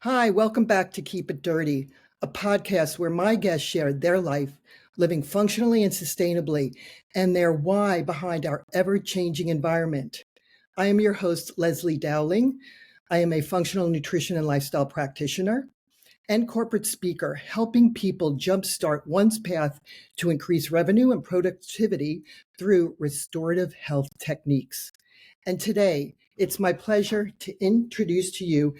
Hi, welcome back to Keep It Dirty, a podcast where my guests share their life living functionally and sustainably and their why behind our ever-changing environment. I am your host, Leslie Dowling. I am a functional nutrition and lifestyle practitioner and corporate speaker, helping people jumpstart one's path to increase revenue and productivity through restorative health techniques. And today, it's my pleasure to introduce to you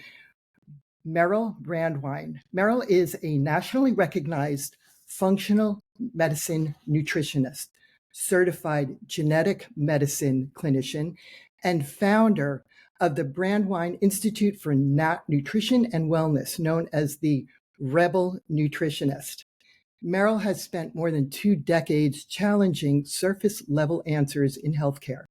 Meryl Brandwein. Meryl is a nationally recognized functional medicine nutritionist, certified genetic medicine clinician, and founder of the Brandwein Institute for Nutrition and Wellness, known as the Rebel Nutritionist. Meryl has spent more than 2 decades challenging surface level answers in healthcare.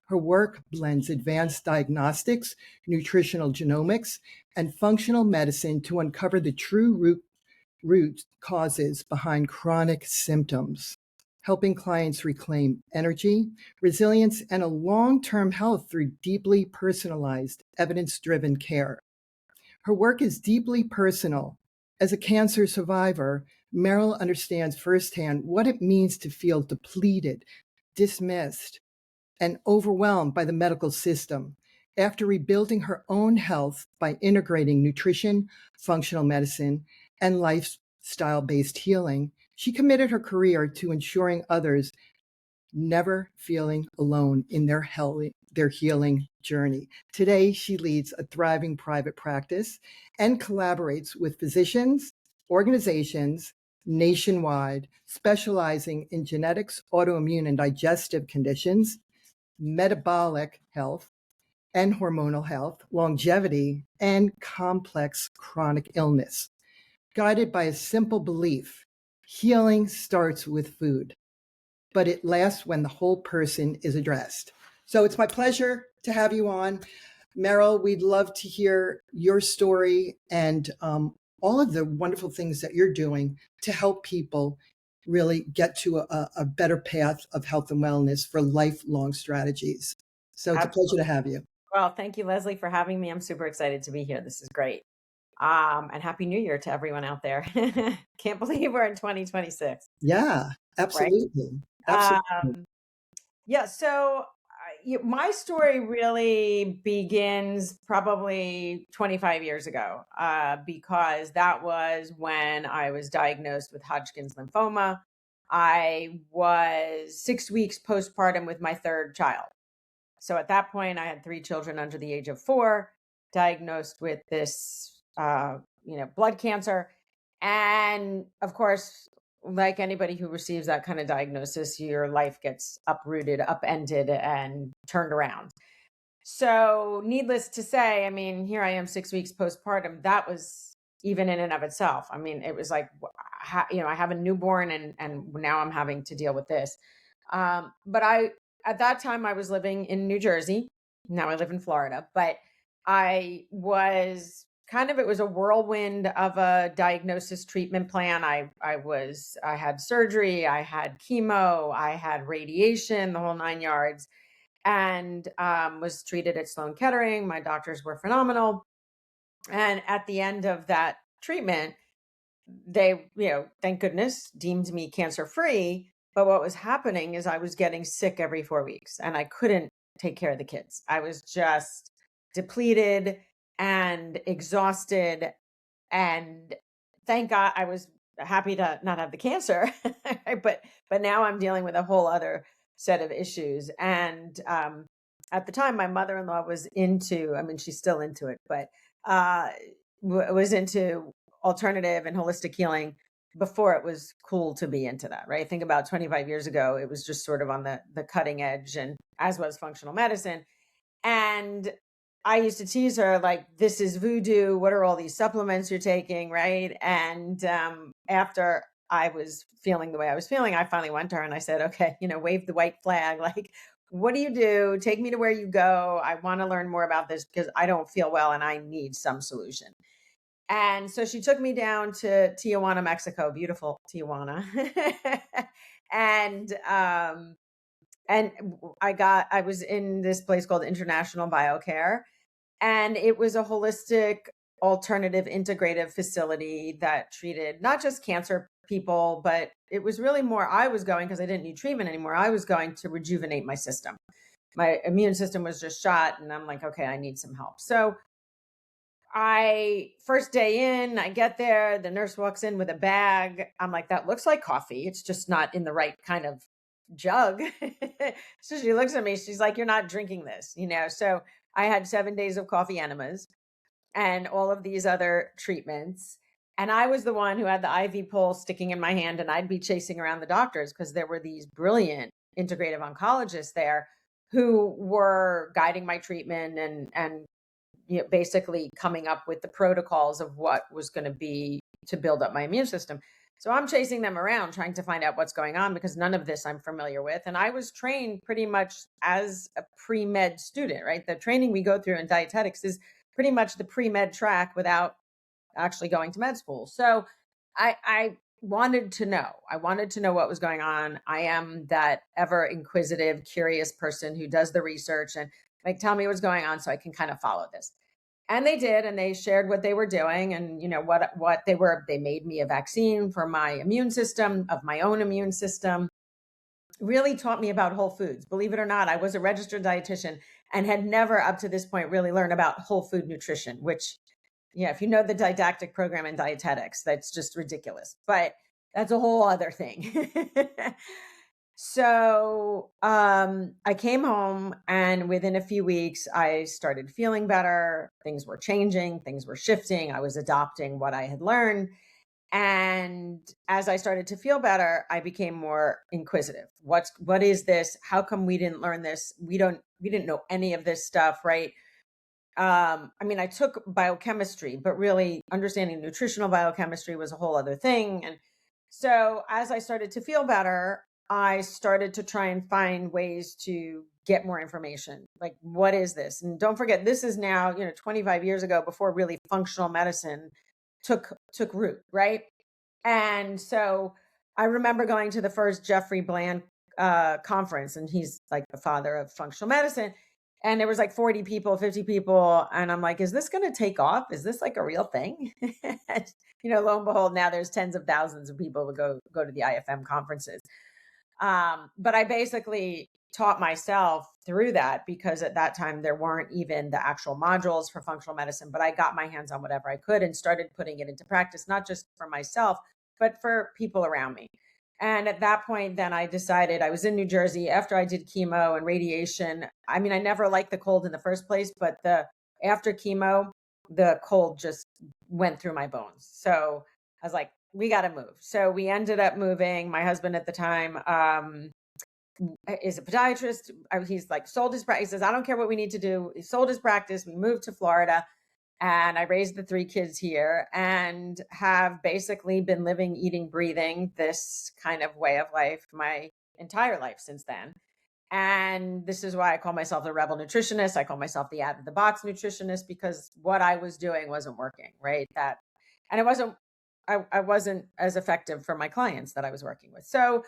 Her work blends advanced diagnostics, nutritional genomics, and functional medicine to uncover the true root causes behind chronic symptoms, helping clients reclaim energy, resilience, and a long-term health through deeply personalized, evidence-driven care. Her work is deeply personal. As a cancer survivor, Meryl understands firsthand what it means to feel depleted, dismissed, and overwhelmed by the medical system. After rebuilding her own health by integrating nutrition, functional medicine, and lifestyle-based healing, she committed her career to ensuring others never feeling alone in their healing journey. Today, she leads a thriving private practice and collaborates with physicians, organizations nationwide, specializing in genetics, autoimmune and digestive conditions, metabolic health and hormonal health, longevity, and complex chronic illness. Guided by a simple belief, healing starts with food, but it lasts when the whole person is addressed. So it's my pleasure to have you on. Meryl, we'd love to hear your story and all of the wonderful things that you're doing to help people really get to a better path of health and wellness for lifelong strategies. So it's a pleasure to have you. Well, thank you, Leslie, for having me. I'm super excited to be here. This is great. And Happy New Year to everyone out there. Can't believe we're in 2026. Yeah, Right? absolutely. Absolutely. Yeah. So my story really begins probably 25 years ago, because that was when I was diagnosed with Hodgkin's lymphoma. I was 6 weeks postpartum with my third child. So at that point, I had 3 children under the age of 4, diagnosed with this, blood cancer. And of course, like anybody who receives that kind of diagnosis, your life gets uprooted, upended, and turned around. So, needless to say, I mean, here I am 6 weeks postpartum. That was even in and of itself. I mean, it was like, I have a newborn, and now I'm having to deal with this. But at that time, I was living in New Jersey. Now I live in Florida, but I was it was a whirlwind of a diagnosis treatment plan. I had surgery, I had chemo, I had radiation, the whole 9 yards, and was treated at Sloan Kettering. My doctors were phenomenal. And at the end of that treatment, they, thank goodness, deemed me cancer free. But what was happening is I was getting sick every 4 weeks and I couldn't take care of the kids. I was just depleted and exhausted. And thank God, I was happy to not have the cancer, but now I'm dealing with a whole other set of issues. And at the time, my mother-in-law was into, I mean, she's still into it, but was into alternative and holistic healing before it was cool to be into that, right? Think about 25 years ago, it was just sort of on the cutting edge, and as was functional medicine. And I used to tease her, like, this is voodoo. What are all these supplements you're taking, right? And after I was feeling the way I was feeling, I finally went to her and I said, okay, wave the white flag. Like, what do you do? Take me to where you go. I want to learn more about this because I don't feel well and I need some solution. And so she took me down to Tijuana, Mexico, beautiful Tijuana. and I was in this place called International Biocare, and it was a holistic alternative integrative facility that treated not just cancer people, but it was really more, I was going, because I didn't need treatment anymore, I was going to rejuvenate my system. My immune system was just shot, and I'm like, okay, I need some help. So first day in, I get there, the nurse walks in with a bag. I'm like, that looks like coffee. It's just not in the right kind of jug. So she looks at me, she's like, you're not drinking this, So I had 7 days of coffee enemas and all of these other treatments. And I was the one who had the IV pole sticking in my hand, and I'd be chasing around the doctors because there were these brilliant integrative oncologists there who were guiding my treatment and basically coming up with the protocols of what was going to be to build up my immune system. So I'm chasing them around trying to find out what's going on, because none of this I'm familiar with. And I was trained pretty much as a pre-med student, right? The training we go through in dietetics is pretty much the pre-med track without actually going to med school. So I wanted to know. I wanted to know what was going on. I am that ever inquisitive, curious person who does the research and like, tell me what's going on so I can kind of follow this. And they did, and they shared what they were doing, and what they made me a vaccine for my immune system, of my own immune system. Really taught me about whole foods. Believe it or not, I was a registered dietitian and had never up to this point really learned about whole food nutrition, which, if you know the didactic program in dietetics, that's just ridiculous. But that's a whole other thing. So I came home, and within a few weeks, I started feeling better. Things were changing, things were shifting. I was adopting what I had learned. And as I started to feel better, I became more inquisitive. What is this? How come we didn't learn this? We didn't know any of this stuff, right? I took biochemistry, but really understanding nutritional biochemistry was a whole other thing. And so as I started to feel better, I started to try and find ways to get more information. Like, what is this? And don't forget, this is now, 25 years ago, before really functional medicine took root, right? And so I remember going to the first Jeffrey Bland conference, and he's like the father of functional medicine. And there was like 40 people, 50 people. And I'm like, is this going to take off? Is this like a real thing? Lo and behold, now there's tens of thousands of people who go to the IFM conferences. But I basically taught myself through that, because at that time there weren't even the actual modules for functional medicine, but I got my hands on whatever I could and started putting it into practice, not just for myself, but for people around me. And at that point, then I decided, I was in New Jersey after I did chemo and radiation. I never liked the cold in the first place, but after chemo, the cold just went through my bones. So I was like, we got to move. So we ended up moving. My husband at the time is a podiatrist. He's like sold his practice. He says, I don't care what we need to do. He sold his practice. We moved to Florida, and I raised the 3 kids here, and have basically been living, eating, breathing this kind of way of life my entire life since then. And this is why I call myself the rebel nutritionist. I call myself the out of the box nutritionist, because what I was doing wasn't working, right? And I wasn't as effective for my clients that I was working with. So,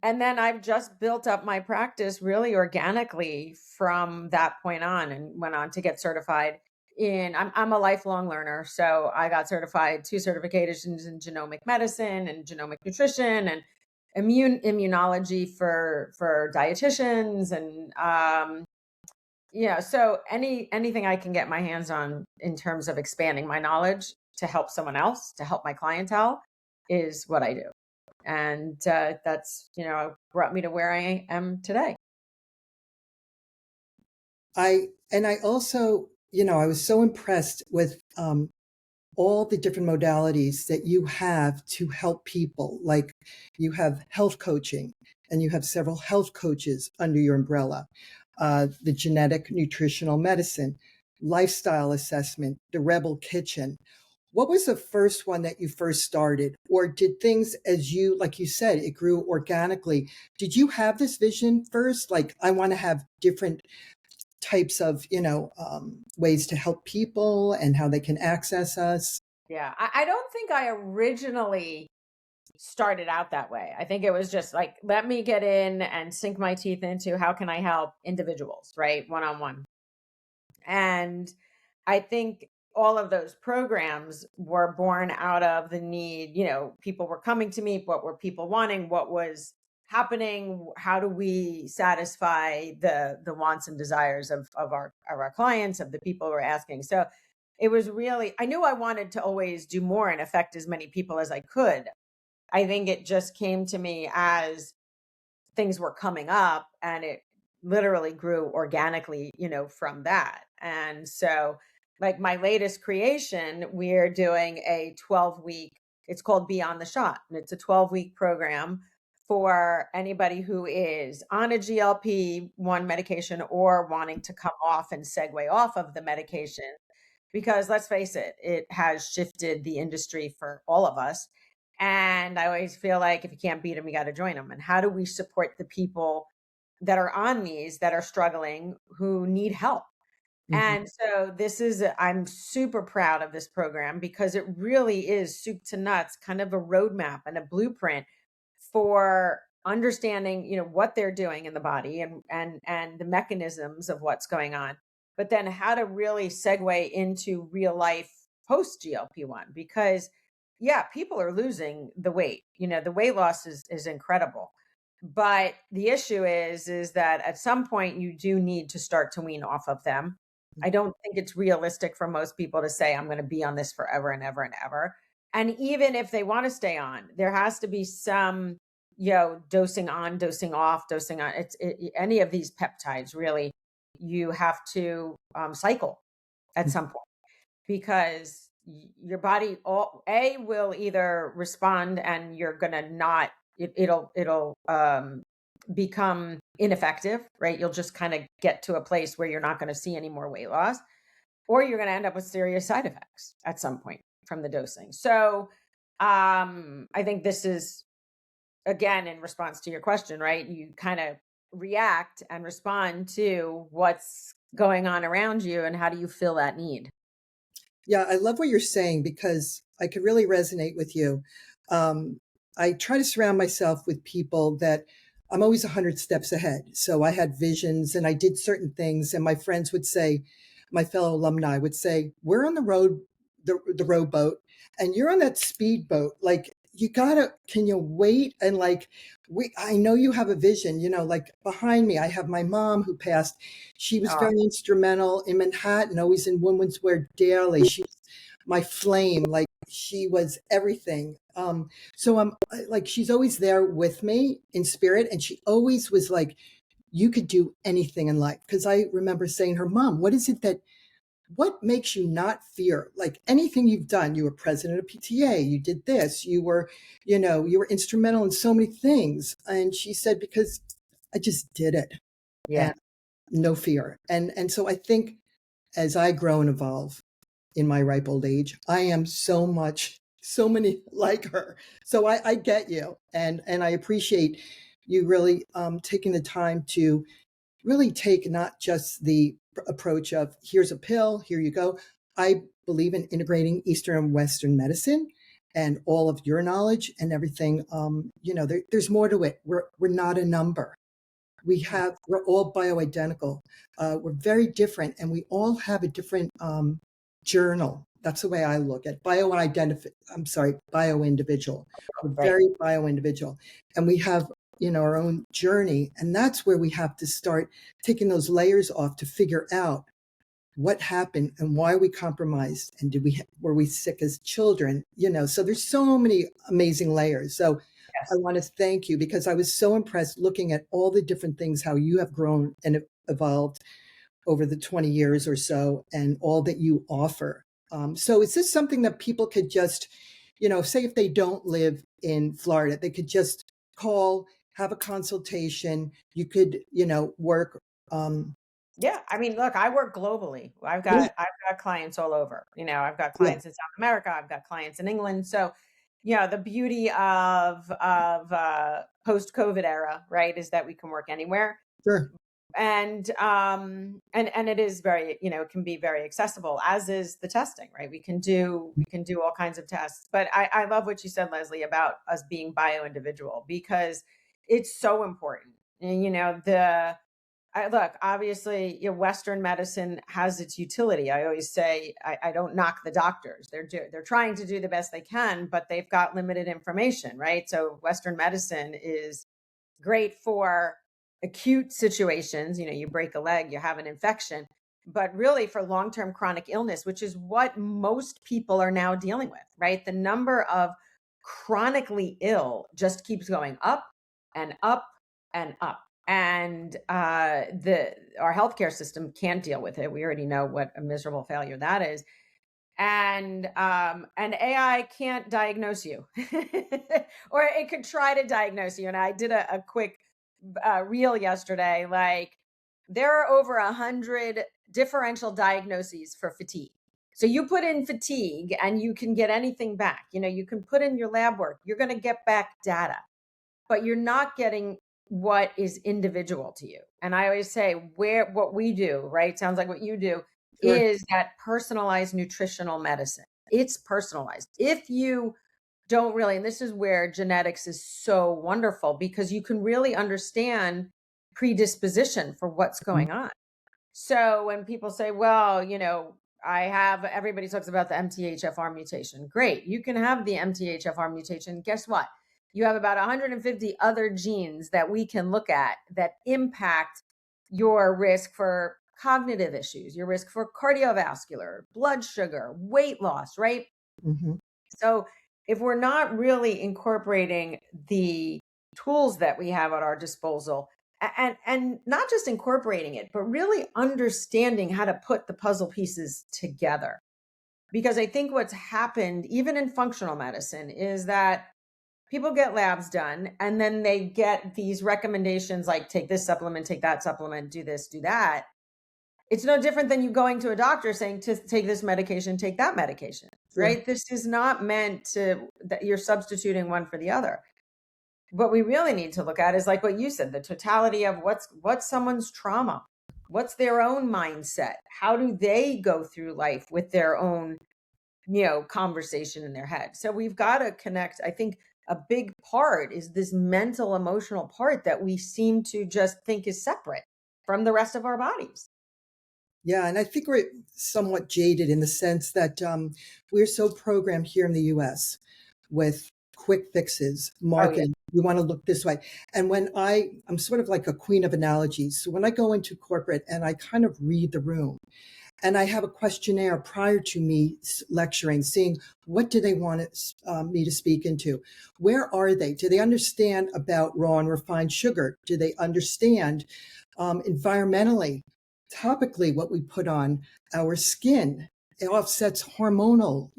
and then I've just built up my practice really organically from that point on, and went on to get certified I'm a lifelong learner. So I got certified 2 certifications in genomic medicine and genomic nutrition and immunology for dietitians. And, so anything I can get my hands on in terms of expanding my knowledge to help someone else, to help my clientele, is what I do. And that's, brought me to where I am today. I also, I was so impressed with all the different modalities that you have to help people. Like, you have health coaching, and you have several health coaches under your umbrella, the genetic nutritional medicine, lifestyle assessment, the Rebel Kitchen. What was the first one that you first started? Or did things, like you said, it grew organically? Did you have this vision first? Like, I want to have different types of, ways to help people and how they can access us? Yeah, I don't think I originally started out that way. I think it was just like, let me get in and sink my teeth into how can I help individuals, right? One-on-one. And I think all of those programs were born out of the need, people were coming to me, what were people wanting, what was happening, how do we satisfy the wants and desires of our clients, of the people who are asking. So it was really, I knew I wanted to always do more and affect as many people as I could. I think it just came to me as things were coming up, and it literally grew organically, from that. And so, like my latest creation, we're doing a 12-week, it's called Beyond the Shot, and it's a 12-week program for anybody who is on a GLP-1 medication or wanting to come off and segue off of the medication. Because let's face it, it has shifted the industry for all of us. And I always feel like if you can't beat them, you got to join them. And how do we support the people that are on these, that are struggling, who need help? Mhm. And so I'm super proud of this program because it really is soup to nuts, kind of a roadmap and a blueprint for understanding, what they're doing in the body, and the mechanisms of what's going on, but then how to really segue into real life post GLP-1. Because yeah, people are losing the weight. The weight loss is incredible. But the issue is that at some point you do need to start to wean off of them. I don't think it's realistic for most people to say, I'm going to be on this forever and ever and ever. And even if they want to stay on, there has to be some, dosing on, dosing off, dosing on. Any of these peptides, really, you have to cycle at some point, because your body will either respond and you're going to not, it'll become ineffective, right? You'll just kind of get to a place where you're not going to see any more weight loss, or you're going to end up with serious side effects at some point from the dosing. So I think this is, again, in response to your question, right? You kind of react and respond to what's going on around you, and how do you fill that need? Yeah, I love what you're saying because I could really resonate with you. Um, I try to surround myself with people that I'm always 100 steps ahead. So I had visions and I did certain things, and my friends would say, my fellow alumni would say, "We're on the road, the rowboat, and you're on that speedboat. Like, you gotta, can you wait?" And like, I know you have a vision, like behind me, I have my mom who passed. She was Oh, very instrumental in Manhattan, always in Women's Wear daily. She was my flame, like she was everything. So like, she's always there with me in spirit. And she always was like, you could do anything in life. Cause I remember saying to her, "Mom, what makes you not fear? Like, anything you've done, you were president of PTA, you did this, you were instrumental in so many things." And she said, "Because I just did it, yeah. and no fear." And so I think as I grow and evolve in my ripe old age, I am so many like her. So I get you, and I appreciate you really taking the time to really take not just the approach of here's a pill, here you go. I believe in integrating Eastern and Western medicine and all of your knowledge and everything. There's more to it. We're not a number. We're all bioidentical. We're very different, and we all have a different journal. That's the way I look at bio-individual. We're Right. very bio-individual, and we have, our own journey, and that's where we have to start taking those layers off to figure out what happened and why we compromised, and were we sick as children. So there's so many amazing layers. So I Yes. want to thank you because I was so impressed looking at all the different things, how you have grown and evolved over the 20 years or so, and all that you offer. So is this something that people could just, say if they don't live in Florida, they could just call, have a consultation, you could, work. Yeah, I mean, look, I work globally. I've Yeah, got I've got clients all over. I've got yeah, clients in South America. I've got clients in England. So, the beauty of post COVID era, right, is that we can work anywhere. sure. And it is very, it can be very accessible, as is the testing, right? We can do all kinds of tests. But I love what you said, Leslie, about us being bio individual, because it's so important. And, Look, obviously, Western medicine has its utility. I always say I don't knock the doctors. They're trying to do the best they can, but they've got limited information, right? So Western medicine is great for acute situations. You break a leg, you have an infection, but really for long-term chronic illness, which is what most people are now dealing with, right? The number of chronically ill just keeps going up and up and up. And our healthcare system can't deal with it. We already know what a miserable failure that is. And AI can't diagnose you, or it could try to diagnose you. And I did a quick reel yesterday. Like, there are over 100 differential diagnoses for fatigue. So you put in fatigue and you can get anything back. You can put in your lab work. You're going to get back data, but you're not getting what is individual to you. And I always say, what we do, right? Sounds like what you do, Sure. is that personalized nutritional medicine. It's personalized. If you don't really, and this is where genetics is so wonderful, because you can really understand predisposition for what's Mhm. going on. So when people say, well, everybody talks about the MTHFR mutation. Great. You can have the MTHFR mutation. Guess what? You have about 150 other genes that we can look at that impact your risk for cognitive issues, your risk for cardiovascular, blood sugar, weight loss, right? Mhm. So if we're not really incorporating the tools that we have at our disposal, and not just incorporating it, but really understanding how to put the puzzle pieces together. Because I think what's happened, even in functional medicine, is that people get labs done and then they get these recommendations like take this supplement, take that supplement, do this, do that. It's no different than you going to a doctor saying to take this medication, take that medication, Sure. right? This is not meant that you're substituting one for the other. What we really need to look at is, like what you said, the totality of what's someone's trauma, what's their own mindset, how do they go through life with their own conversation in their head. So we've got to connect. I think a big part is this mental emotional part that we seem to just think is separate from the rest of our bodies. Yeah, and I think we're somewhat jaded in the sense that we're so programmed here in the US with quick fixes, Oh yeah. marketing. You want to look this way. And I'm sort of like a queen of analogies. So when I go into corporate and I kind of read the room, and I have a questionnaire prior to me lecturing, seeing what do they want me to speak into? Where are they? Do they understand about raw and refined sugar? Do they understand environmentally, topically, what we put on our skin? It offsets hormonal,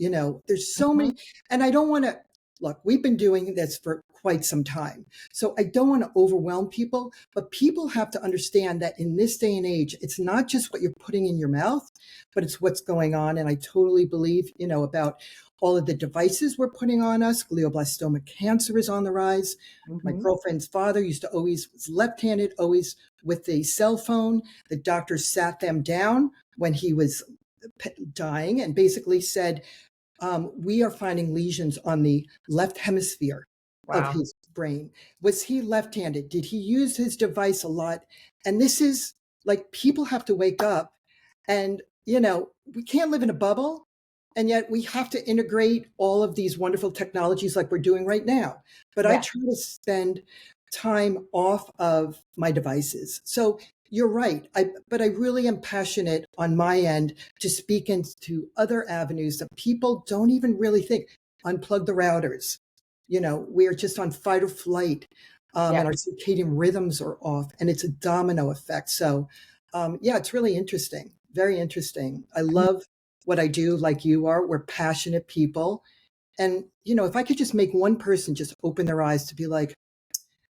there's so Mhm. many. And I don't want to, look, we've been doing this for quite some time. So I don't want to overwhelm people, but people have to understand that in this day and age, it's not just what you're putting in your mouth, but it's what's going on. And I totally believe, about all of the devices we're putting on us. Glioblastoma cancer is on the rise. My Mhm. girlfriend's father was left-handed, always with the cell phone. The doctor sat them down when he was dying and basically said, we are finding lesions on the left hemisphere of Wow. his brain. Was he left-handed? Did he use his device a lot? And this is like, people have to wake up and, we can't live in a bubble. And yet we have to integrate all of these wonderful technologies like we're doing right now. But I Yes. try to spend time off of my devices. So you're right. But I really am passionate on my end to speak into other avenues that people don't even really think. Unplug the routers. We're just on fight or flight, Yeah. and our circadian rhythms are off, and it's a domino effect. So, yeah, it's really interesting. Very interesting. I love what I do, like you are. We're passionate people. And, if I could just make one person just open their eyes to be like,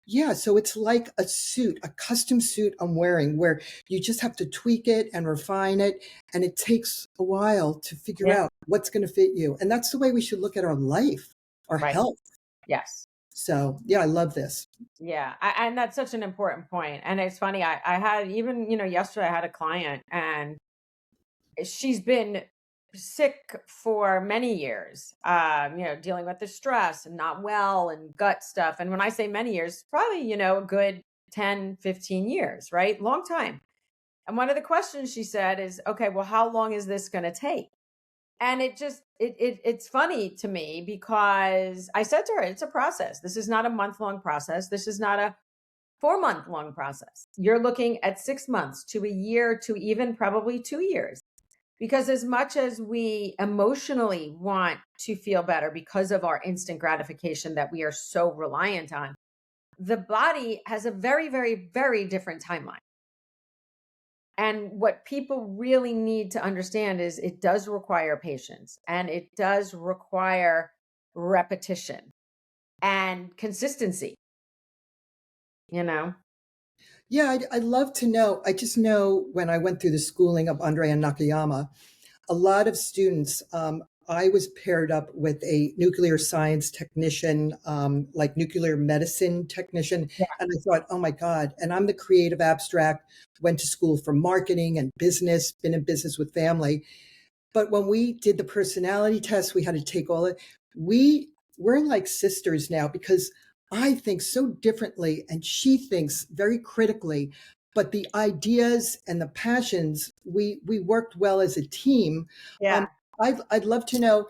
yeah, so it's like a suit, a custom suit I'm wearing where you just have to tweak it and refine it. And it takes a while to figure Yeah. out what's going to fit you. And that's the way we should look at our life, our Right. health. Yes. So, yeah, I love this. Yeah. And that's such an important point. And it's funny. I had even yesterday I had a client, and she's been sick for many years, dealing with the stress and not well and gut stuff. And when I say many years, probably, a good 10, 15 years, right? Long time. And one of the questions she said is, okay, well, how long is this going to take? And it's funny to me because I said to her, it's a process. This is not a month-long process. This is not a 4-month long process. You're looking at 6 months to a year to even probably 2 years. Because as much as we emotionally want to feel better because of our instant gratification that we are so reliant on, the body has a very, very, very different timeline. And what people really need to understand is it does require patience and it does require repetition and consistency, you know? Yeah, I'd love to know. I just know when I went through the schooling of Andrea Nakayama, a lot of students, I was paired up with a nuclear science technician, like nuclear medicine technician. Yeah. And I thought, oh my God. And I'm the creative abstract, went to school for marketing and business, been in business with family. But when we did the personality test, we had to take all it. We're like sisters now because I think so differently and she thinks very critically. But the ideas and the passions, we worked well as a team. Um, Yeah. I'd love to know,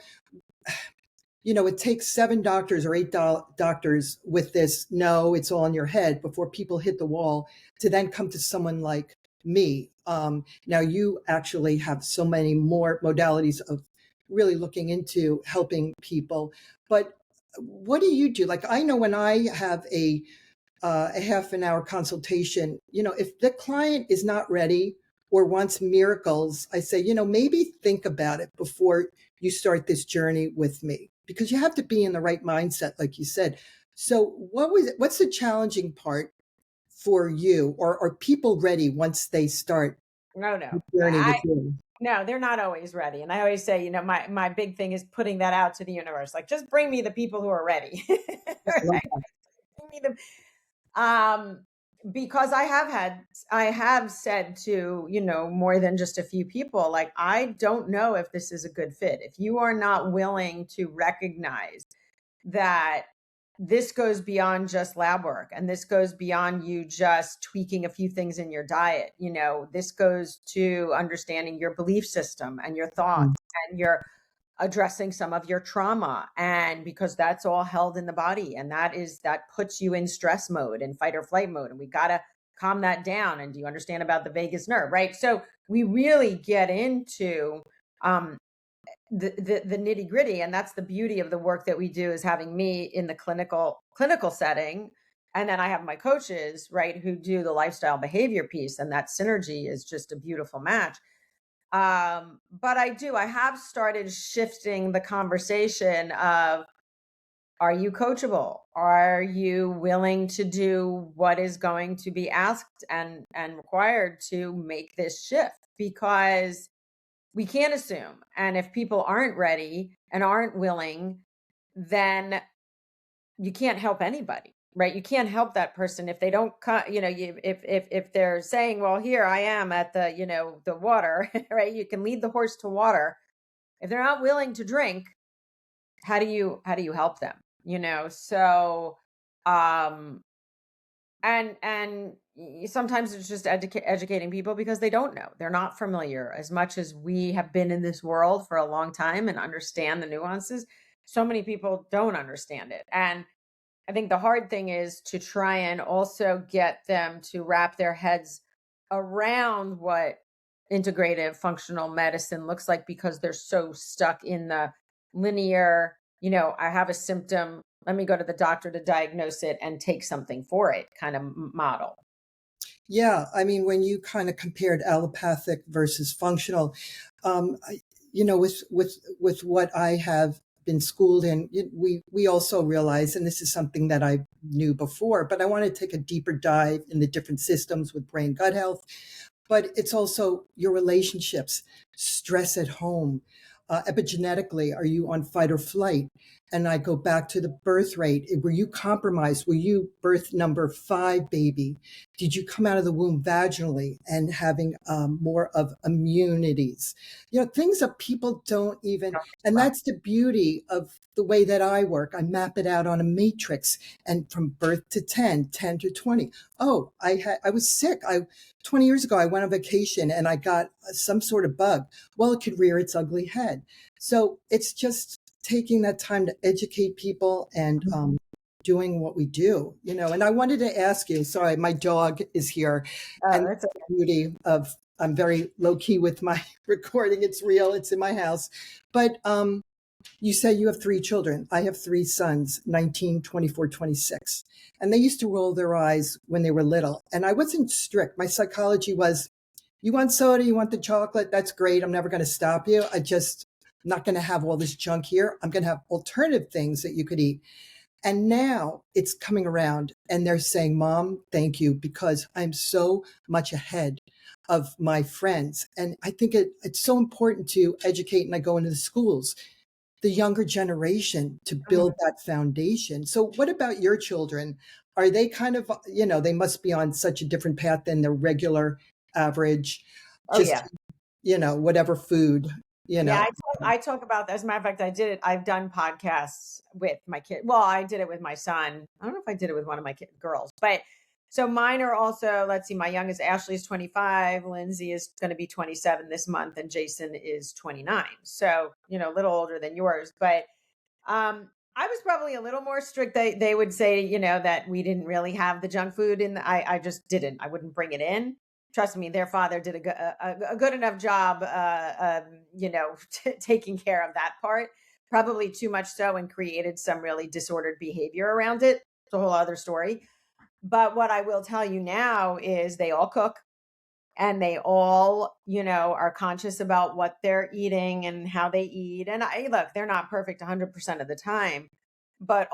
it takes 7 doctors or 8 doctors with this, no, it's all in your head before people hit the wall to then come to someone like me. Now you actually have so many more modalities of really looking into helping people. But what do you do? Like, I know when I have a half an hour consultation, if the client is not ready or wants miracles, I say, maybe think about it before you start this journey with me, because you have to be in the right mindset, like you said. So what's the challenging part for you, or are people ready once they start No, the no. journey with you? No, they're not always ready. And I always say, my big thing is putting that out to the universe. Like, just bring me the people who are ready. I love Right? Bring me them. Um, because I have said to, more than just a few people, like, I don't know if this is a good fit. If you are not willing to recognize that this goes beyond just lab work and this goes beyond you just tweaking a few things in your diet, this goes to understanding your belief system and your thoughts, that. and you're addressing some of your trauma, and because that's all held in the body, and that puts you in stress mode and fight or flight mode, and we got to calm that down. And do you understand about the vagus nerve, right? So we really get into um the nitty gritty, and that's the beauty of the work that we do, is having me in the clinical setting, and then I have my coaches, right, who do the lifestyle behavior piece, and that synergy is just a beautiful match. But I have started shifting the conversation of, are you coachable? Are you willing to do what is going to be asked and required to make this shift? Because we can't assume. And if people aren't ready and aren't willing, then you can't help anybody, right? You can't help that person if they don't if they're saying, well, here I am at the water, right? You can lead the horse to water. If they're not willing to drink, how do you help them? So um and sometimes it's just educating people because they don't know. They're not familiar. As much as we have been in this world for a long time and understand the nuances, so many people don't understand it. And I think the hard thing is to try and also get them to wrap their heads around what integrative functional medicine looks like, because they're so stuck in the linear, I have a symptom, let me go to the doctor to diagnose it and take something for it kind of model. Yeah, I mean, when you kind of compared allopathic versus functional, with what I have been schooled in, we also realize, and this is something that I knew before, but I want to take a deeper dive in the different systems with brain gut health. But it's also your relationships, stress at home, epigenetically, are you on fight or flight? And I go back to the birth rate. Were you compromised? Were you birth number 5 baby? Did you come out of the womb vaginally and having more of immunities? Things that people don't even, and that's the beauty of the way that I work. I map it out on a matrix, and from birth to 10, 10 to 20. Oh, I was sick. 20 years ago, I went on vacation and I got some sort of bug. Well, it could rear its ugly head. So it's just taking that time to educate people and doing what we do, And I wanted to ask you, sorry, my dog is here. And That's the beauty of, I'm very low key with my recording. It's real. It's in my house. But you say you have 3 children. I have 3 sons, 19, 24, 26. And they used to roll their eyes when they were little. And I wasn't strict. My psychology was, you want soda, you want the chocolate, that's great. I'm never going to stop you. I'm not going to have all this junk here. I'm going to have alternative things that you could eat. And now it's coming around and they're saying, Mom, thank you, because I'm so much ahead of my friends. And I think it's so important to educate, and I go into the schools, the younger generation, to build that foundation. So what about your children? Are they kind of, they must be on such a different path than the regular average, whatever food, Yeah, I talk about, as a matter of fact, I've done podcasts with my kid. Well, I did it with my son. I don't know if I did it with one of my girls, but so mine are also, let's see, my youngest Ashley is 25, Lindsay is going to be 27 this month, and Jason is 29. So, a little older than yours, but I was probably a little more strict. They would say, that we didn't really have the junk food I just didn't. I wouldn't bring it in. Trust me, their father did a good enough job, taking care of that part. Probably too much so, and created some really disordered behavior around it. It's a whole other story. But what I will tell you now is they all cook, and they all, are conscious about what they're eating and how they eat. And look, they're not perfect 100% of the time, but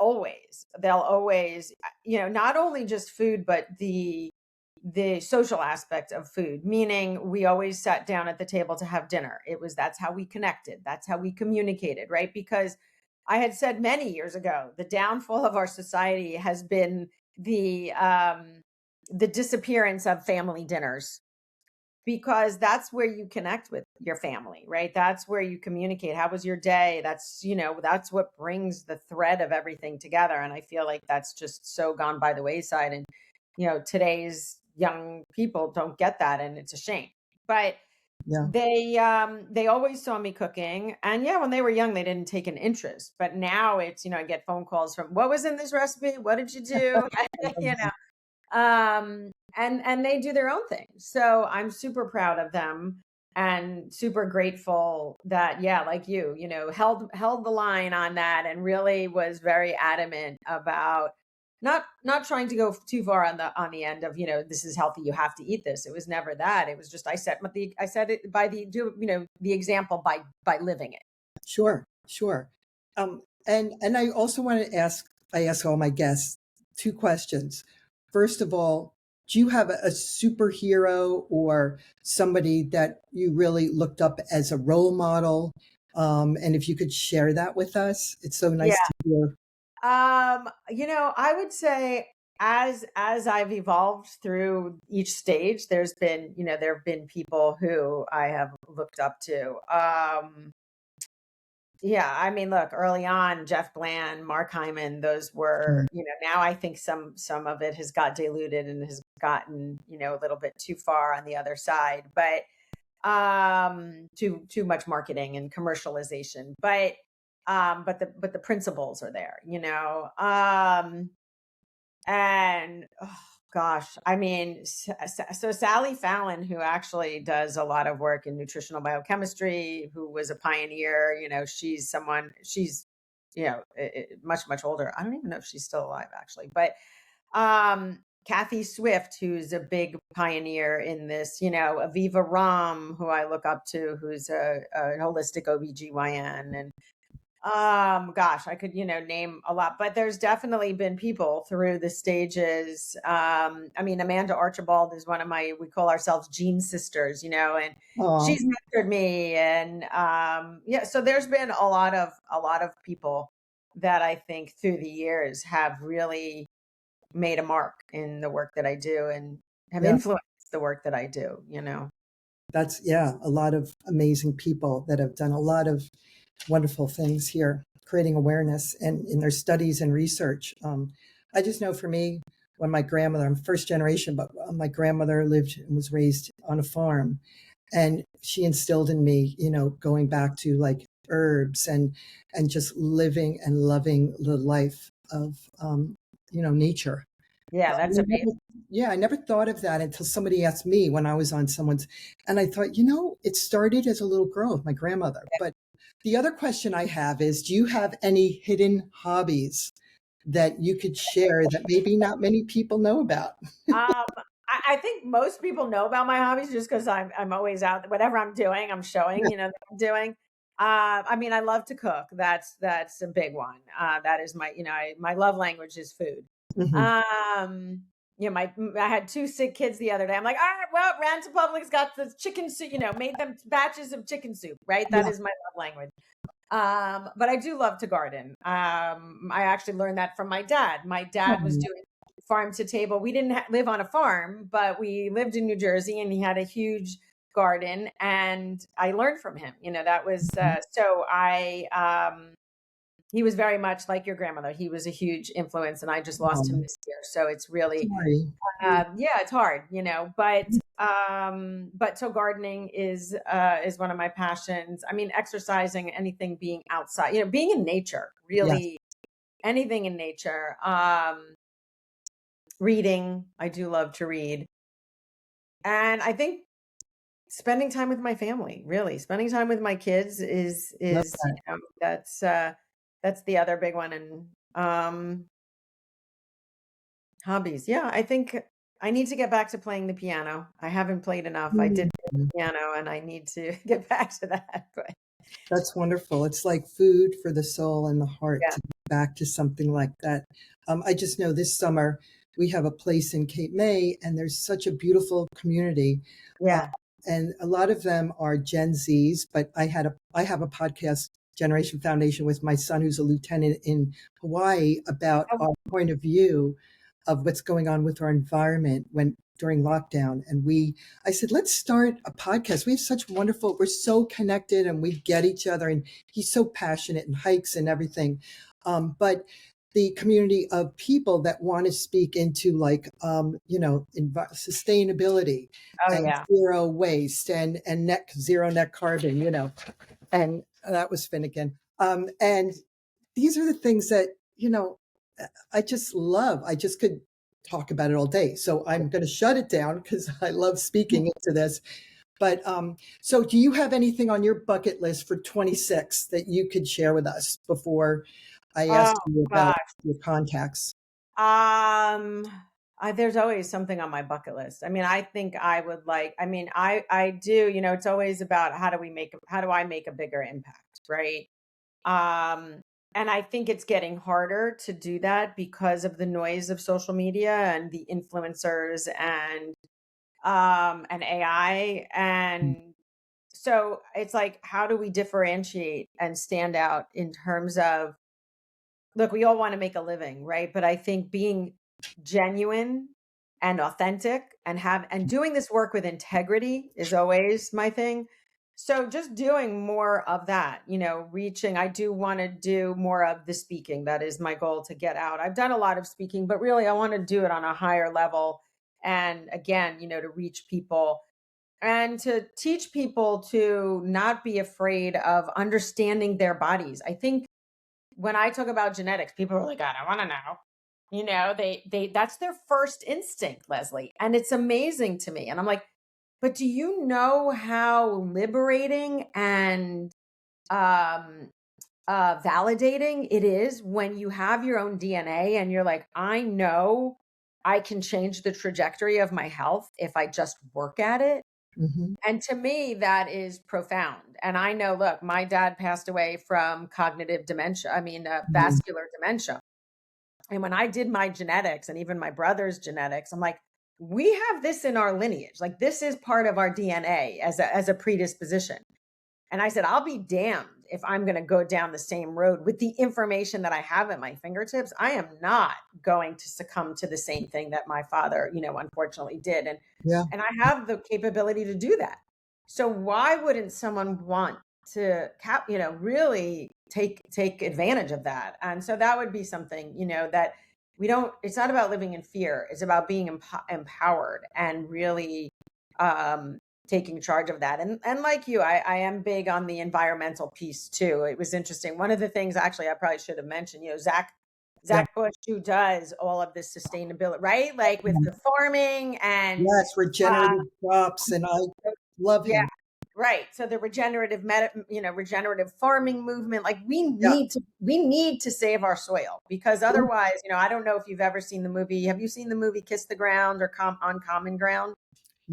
they'll always, not only just food, but the social aspect of food, meaning we always sat down at the table to have dinner. That's how we connected. That's how we communicated, right? Because I had said many years ago, the downfall of our society has been the disappearance of family dinners, because that's where you connect with your family, right? That's where you communicate. How was your day? That's what brings the thread of everything together. And I feel like that's just so gone by the wayside. And, today's young people don't get that. And it's a shame, but Yeah. they always saw me cooking. And when they were young, they didn't take an interest, but now it's, I get phone calls from, what was in this recipe? What did you do? And they do their own thing. So I'm super proud of them and super grateful that, like you held the line on that, and really was very adamant about not trying to go too far on the end of, this is healthy, you have to eat this. It was never that. It was just, I said it by the example, by living it. Sure. And I also want to I ask all my guests 2 questions. First of all, do you have a superhero or somebody that you really looked up as a role model? And if you could share that with us, it's so nice to hear. I would say, as I've evolved through each stage, there have been people who I have looked up to. I mean, look, early on, Jeff Bland, Mark Hyman, those were, now I think some of it has got diluted and has gotten, a little bit too far on the other side, but too much marketing and commercialization. But the principles are there, and oh gosh, I mean, so Sally Fallon, who actually does a lot of work in nutritional biochemistry, who was a pioneer, she's much older. I don't even know if she's still alive, actually, but Kathy Swift, who's a big pioneer in this, Aviva Ram, who I look up to, who's a holistic OBGYN, and Gosh, I could, name a lot, but there's definitely been people through the stages. I mean, Amanda Archibald is one of we call ourselves Gene sisters, and Oh, she's mentored me. And yeah, so there's been a lot of people that I think through the years have really made a mark in the work that I do and have yeah. influenced the work that I do. That's, yeah, a lot of amazing people that have done a lot of wonderful things here, creating awareness and in their studies and research. I just know for me, when my grandmother, I'm first generation, but my grandmother lived and was raised on a farm, and she instilled in me, going back to like herbs and just living and loving the life of, nature. Yeah, that's amazing. Yeah, I never thought of that until somebody asked me when I was on someone's, and I thought, it started as a little girl with my grandmother. But the other question I have is, do you have any hidden hobbies that you could share that maybe not many people know about? I think most people know about my hobbies just because I'm always out. Whatever I'm doing, I'm showing. Yeah. That I'm doing. I mean, I love to cook. That's a big one. That is my love language is food. Mhm. I had two sick kids the other day. I'm like, all right, well, ran to Publix, got the chicken soup. Made them batches of chicken soup. Right, that Yeah. is my love language. But I do love to garden. I actually learned that from my dad. My dad was Oh, doing farm to table. We didn't live on a farm, but we lived in New Jersey, and he had a huge garden, and I learned from him. That was so I. He was very much like your grandmother. He was a huge influence, and I just lost him oh, this year. So it's really sorry. yeah, it's hard, but so gardening is one of my passions. I mean, exercising, anything being outside, being in nature, Yes. really anything in nature. Reading, I do love to read. And I think spending time with my family, really spending time with my kids is Love is, that. that's the other big one. And hobbies. Yeah, I think I need to get back to playing the piano. I haven't played enough. I did play Mm. the piano and I need to get back to that. But That's wonderful. It's like food for the soul and the heart yeah, to get back to something like that. I just know this summer we have a place in Cape May, and there's such a beautiful community. Uh, yeah. and a lot of them are Gen Zs, but I have a podcast, Generation Foundation, with my son who's a lieutenant in Hawaii, about Oh, our point of view of what's going on with our environment when during lockdown. And I said, let's start a podcast. We have such wonderful, we're so connected and we get each other, and he's so passionate and hikes and everything. But the community of people that want to speak into like, sustainability oh and yeah. zero waste and zero net carbon, and that was Finnegan. And these are the things that, I just love. I just could talk about it all day. So I'm going to shut it down because I love speaking into this. But so do you have anything on your bucket list for 26 that you could share with us before I ask Oh you about gosh. your contacts? Um, there's always something on my bucket list. I mean, I think I would like. I mean, I do. It's always about how do I make a bigger impact, right? Um, and I think it's getting harder to do that because of the noise of social media and the influencers and AI. And so it's like, how do we differentiate and stand out in terms of, look, we all want to make a living, right? But I think being genuine and authentic and doing this work with integrity is always my thing. So just doing more of that, reaching, I do want to do more of the speaking. That is my goal, to get out. I've done a lot of speaking, but really I want to do it on a higher level. And again, to reach people and to teach people to not be afraid of understanding their bodies. I think when I talk about genetics, people are like, God, I want to know. They that's their first instinct, Leslie. And it's amazing to me. And I'm like, but do you know how liberating and um validating it is when you have your own DNA and you're like, I know I can change the trajectory of my health if I just work at it. Hmm. And to me, that is profound. And I know, look, my dad passed away from cognitive dementia, vascular dementia. And when I did my genetics and even my brother's genetics, I'm like, we have this in our lineage. Like, this is part of our DNA as a predisposition. And I said, I'll be damned if I'm going to go down the same road with the information that I have at my fingertips. I am not going to succumb to the same thing that my father, unfortunately did. Yeah. And I have the capability to do that. So why wouldn't someone want to really take advantage of that? And so that would be something, that we don't, it's not about living in fear. It's about being empowered and really, taking charge of that. And like you, I am big on the environmental piece too. It was interesting. One of the things actually I probably should have mentioned, Yeah. Zach Bush, who does all of this sustainability, right? Like with the farming and Yes, uh, regenerative crops, and I love yeah, him. right. So the regenerative farming movement, like Yeah. we need to save our soil, because otherwise, I don't know if you've ever seen the movie. Have you seen the movie Kiss the Ground or On Common Ground?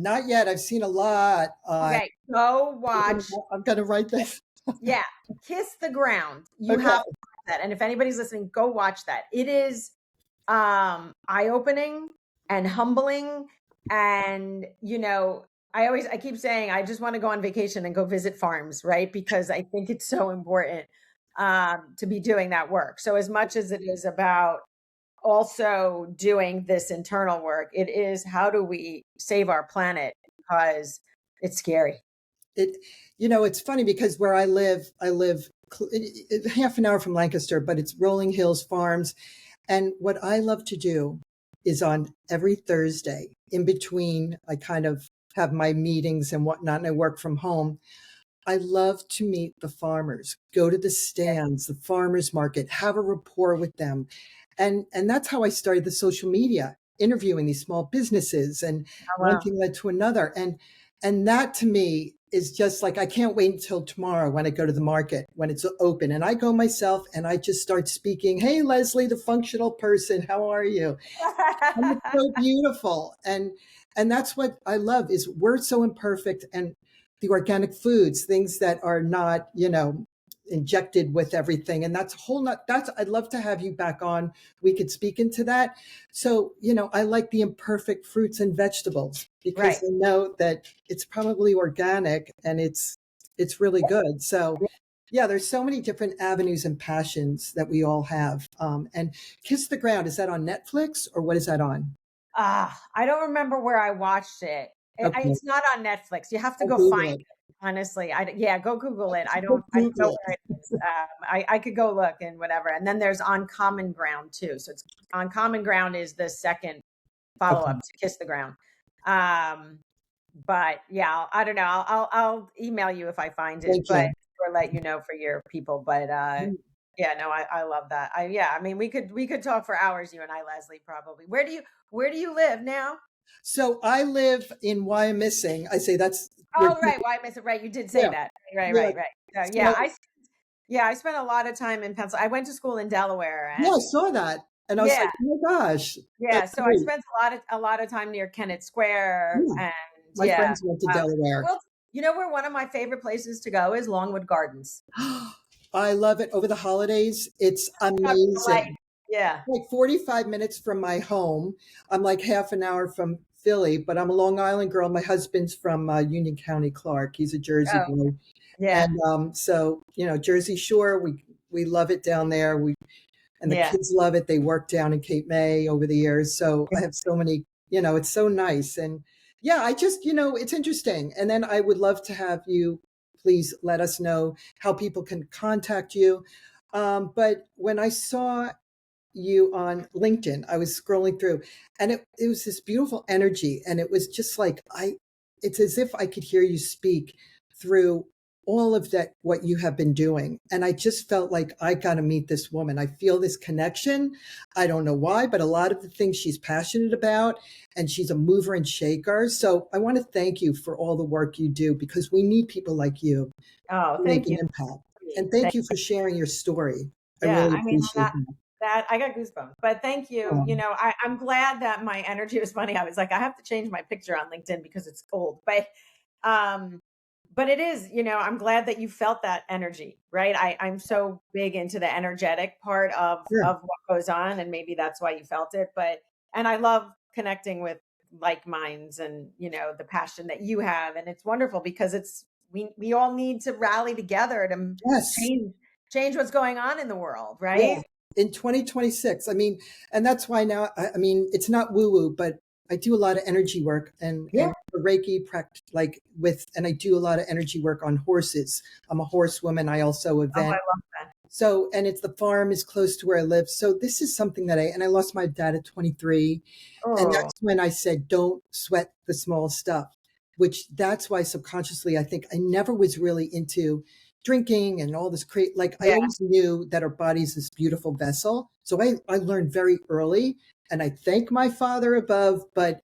Not yet. I've seen a lot. Okay, go watch. I'm gonna write this. Yeah, Kiss the Ground. You Okay. have to watch that. And if anybody's listening, go watch that. It is eye-opening and humbling. And I keep saying I just want to go on vacation and go visit farms, right? Because I think it's so important to be doing that work. So as much as it is about also doing this internal work, it is, how do we save our planet, because it's scary. It, it's funny because where I live half an hour from Lancaster, but it's rolling hills farms. And what I love to do is on every Thursday in between, I kind of have my meetings and whatnot, and I work from home. I love to meet the farmers, go to the stands, the farmers market, have a rapport with them. And that's how I started the social media, interviewing these small businesses, and Oh, one wow. thing led to another. And that to me is just like, I can't wait until tomorrow when I go to the market, when it's open, and I go myself and I just start speaking. Hey, Leslie, the functional person, how are you? And it's so beautiful. And that's what I love, is we're so imperfect, and the organic foods, things that are not, injected with everything. And that's a whole not that's I'd love to have you back on. We could speak into that. So, I like the imperfect fruits and vegetables because Right. I know that it's probably organic and it's really good. So yeah, there's so many different avenues and passions that we all have. And Kiss the Ground, is that on Netflix or what is that on? I don't remember where I watched it. Okay, It's not on Netflix. You have to I'll go Google find it. it. Honestly, yeah, go Google it. Go I don't know Google where it. it is. I could go look and whatever. And then there's On Common Ground too. So it's On Common Ground is the second follow Okay, up to Kiss the Ground. Um, but yeah, I don't know. I'll email you if I find it, thank but you. or let you know for your people. But yeah, no, I love that. I mean, we could talk for hours, you and I, Leslie, probably. Where do you live now? So I live in Wyomissing. I say that's where. Oh, right. Why I missed it? Right, you did say Yeah, that. Right, yeah. right, right. So, So yeah, I spent a lot of time in Pennsylvania. I went to school in Delaware, yeah, I and saw that, and I was like, yeah, oh my gosh, yeah. that's So I great. spent a lot of time near Kennett Square, Yeah, and my yeah. friends went to Um, Delaware. well, you know where one of my favorite places to go is Longwood Gardens. I love it. Over the holidays, it's Such a delight. amazing. Yeah. Like 45 minutes from my home. I'm like half an hour from Philly, but I'm a Long Island girl. My husband's from Union County, Clark. He's a Jersey Oh, boy. yeah, And so, Jersey Shore, we love it down there. And the yeah. kids love it. They work down in Cape May over the years. So I have so many, it's so nice. And yeah, I just, it's interesting. And then I would love to have you please let us know how people can contact you. But when I saw you on LinkedIn, I was scrolling through, and it was this beautiful energy. And it was just like, it's as if I could hear you speak through all of that, what you have been doing. And I just felt like I got to meet this woman. I feel this connection. I don't know why, but a lot of the things she's passionate about, and she's a mover and shaker. So I want to thank you for all the work you do, because we need people like you Oh, to make thank an you. impact. Sweet. And thank you for sharing your story. I Yeah, really I mean, appreciate that. that I got goosebumps. But thank you. Um, I'm glad that my energy was funny. I was like, I have to change my picture on LinkedIn because it's old. But But it is, I'm glad that you felt that energy, right? I'm so big into the energetic part of Sure. what goes on, and maybe that's why you felt it. And I love connecting with like minds, and the passion that you have, and it's wonderful because we all need to rally together to Yes. change what's going on in the world, Yeah. right? In 2026. I mean, and that's why now, I mean, it's not woo woo, but I do a lot of energy work Yeah. and Reiki practice, and I do a lot of energy work on horses. I'm a horsewoman. I also Oh, I event. love that. So, and the farm is close to where I live. So this is something that and I lost my dad at 23. And Oh, that's when I said, don't sweat the small stuff, which that's why subconsciously I think I never was really into drinking and all this like I yeah. always knew that our body's this beautiful vessel. So I learned very early, and I thank my father above, but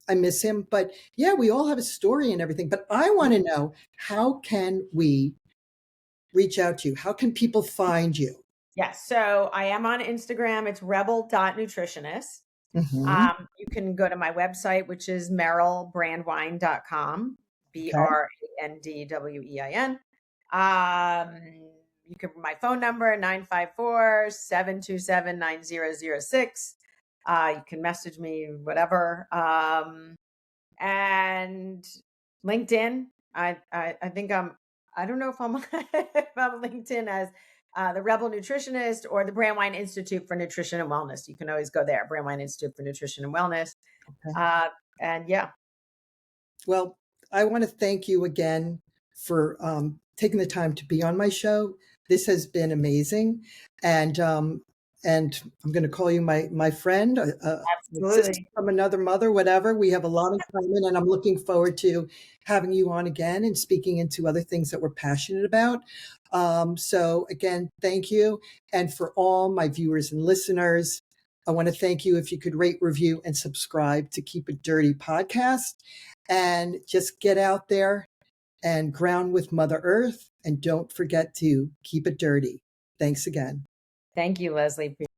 I miss him. But yeah, we all have a story and everything. But I want to know, how can we reach out to you? How can people find you? Yes. So I am on Instagram. It's rebel.nutritionist. Mm-hmm. You can go to my website, which is merylbrandwein.com, Okay. Brandwein. You can, my phone number, 954-727-9006. You can message me, whatever. And LinkedIn. I think I don't know if I'm if I'm LinkedIn as the Rebel Nutritionist or the Brandwein Institute for Nutrition and Wellness. You can always go there, Brandwein Institute for Nutrition and Wellness. Okay. Uh, and yeah, Well, I want to thank you again for taking the time to be on my show. This has been amazing, and and I'm going to call you my friend, a sister absolutely. from another mother, whatever. We have a lot in common, and I'm looking forward to having you on again and speaking into other things that we're passionate about. So again, thank you, and for all my viewers and listeners, I want to thank you. If you could rate, review, and subscribe to Keep It Dirty podcast, and just get out there and ground with Mother Earth. And don't forget to keep it dirty. Thanks again. Thank you, Leslie.